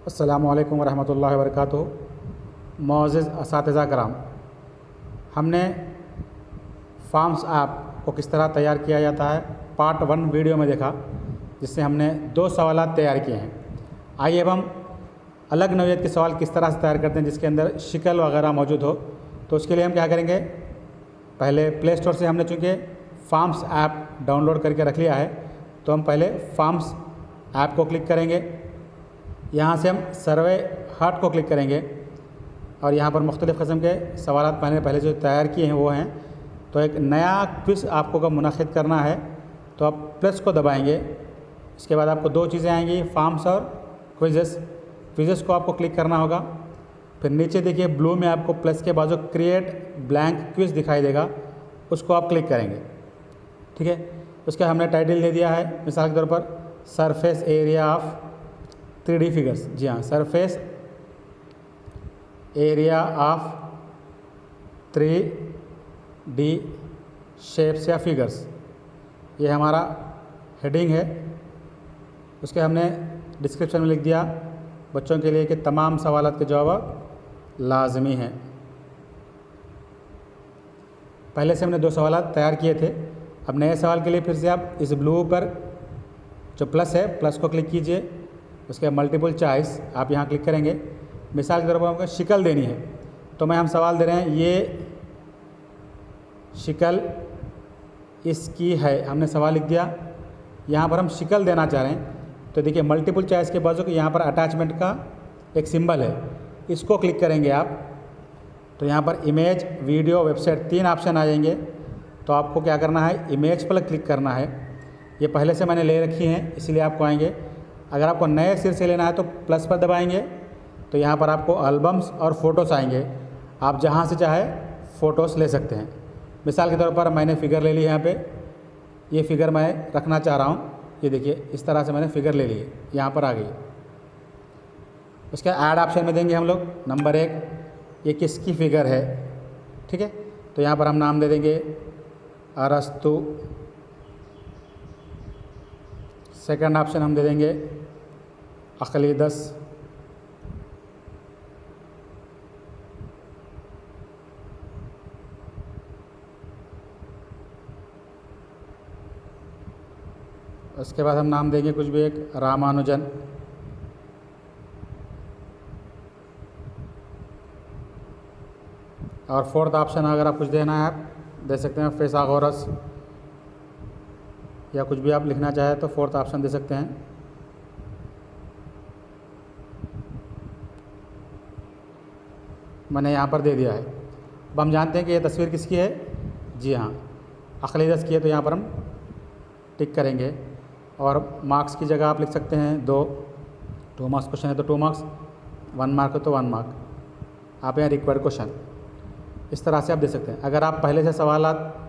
अस्सलामुअलैकुम वरहमतुल्लाहि वबरकातुहू। मोअज़्ज़िज़ असातिज़ा कराम, हमने फॉर्म्स ऐप को किस तरह तैयार किया जाता है पार्ट 1 वीडियो में देखा, जिससे हमने 2 सवालात तैयार किए हैं। आइए अब हम अलग नौइयत के सवाल किस तरह से तैयार करते हैं जिसके अंदर शिकल वगैरह मौजूद हो। तो उसके लिए हम क्या करेंगे, पहले प्ले स्टोर से हमने चूँकि फॉर्म्स ऐप डाउनलोड करके रख लिया है, तो हम पहले फॉर्म्स ऐप को क्लिक करेंगे। यहाँ से हम सर्वे हार्ट को क्लिक करेंगे और यहाँ पर मुख्तलिफ़ किस्म के सवालात मैंने पहले जो तैयार किए हैं वो हैं। तो एक नया क्विज़ आपको का मुनक़िद करना है तो आप प्लस को दबाएंगे। इसके बाद आपको 2 चीज़ें आएंगी, फॉर्म्स और क्विज़ेस को आपको क्लिक करना होगा। फिर नीचे देखिए ब्लू में आपको प्लस के बाजू क्रिएट ब्लैंक क्विज़ दिखाई देगा, उसको आप क्लिक करेंगे। ठीक है, उसका हमने टाइटल दे दिया है, मिसाल के तौर पर surface area of 3D figures. जी हाँ, surface area of 3D shapes या फिगर्स, ये हमारा हेडिंग है। उसके हमने डिस्क्रिप्शन में लिख दिया बच्चों के लिए कि तमाम सवालात के जवाब लाजमी हैं। पहले से हमने 2 सवालात तैयार किए थे। अब नए सवाल के लिए फिर से आप इस ब्लू पर जो प्लस है, प्लस को क्लिक कीजिए। उसके मल्टीपल चॉइस आप यहाँ क्लिक करेंगे। मिसाल के तौर पर हमको शिकल देनी है, तो मैं हम सवाल दे रहे हैं ये शिकल इसकी है, हमने सवाल लिख दिया। यहाँ पर हम शिकल देना चाह रहे हैं, तो देखिए मल्टीपल चॉइस के बाजू यहाँ पर अटैचमेंट का एक सिंबल है, इसको क्लिक करेंगे आप। तो यहाँ पर इमेज, वीडियो, वेबसाइट 3 ऑप्शन आ जाएंगे। तो आपको क्या करना है, इमेज पर क्लिक करना है। ये पहले से मैंने ले रखी हैं इसलिए आपको आएंगे। अगर आपको नए सिर से लेना है तो प्लस पर दबाएंगे, तो यहाँ पर आपको एल्बम्स और फ़ोटोज़ आएंगे। आप जहाँ से चाहे फ़ोटोज़ ले सकते हैं। मिसाल के तौर पर मैंने फ़िगर ले ली है, यहाँ पे ये फ़िगर मैं रखना चाह रहा हूँ। ये देखिए इस तरह से मैंने फ़िगर ले ली है, यहाँ पर आ गई। उसके ऐड ऑप्शन में देंगे हम लोग नंबर 1, ये किसकी फ़िगर है। ठीक है, तो यहाँ पर हम नाम दे देंगे अरस्तु। सेकंड ऑप्शन हम दे देंगे अक़लीदस। उसके बाद हम नाम देंगे कुछ भी एक रामानुजन। और फोर्थ ऑप्शन अगर आप कुछ देना है आप दे सकते हैं फिसागोरस, या कुछ भी आप लिखना चाहें तो फोर्थ ऑप्शन दे सकते हैं। मैंने यहाँ पर दे दिया है। अब हम जानते हैं कि ये तस्वीर किसकी है। जी हाँ, अक़लीदस की है, तो यहाँ पर हम टिक करेंगे। और मार्क्स की जगह आप लिख सकते हैं 2 मार्क्स क्वेश्चन है तो 2 मार्क्स, 1 मार्क है तो 1 मार्क। आप यहाँ रिक्वायर्ड क्वेश्चन इस तरह से आप दे सकते हैं। अगर आप पहले से सवालात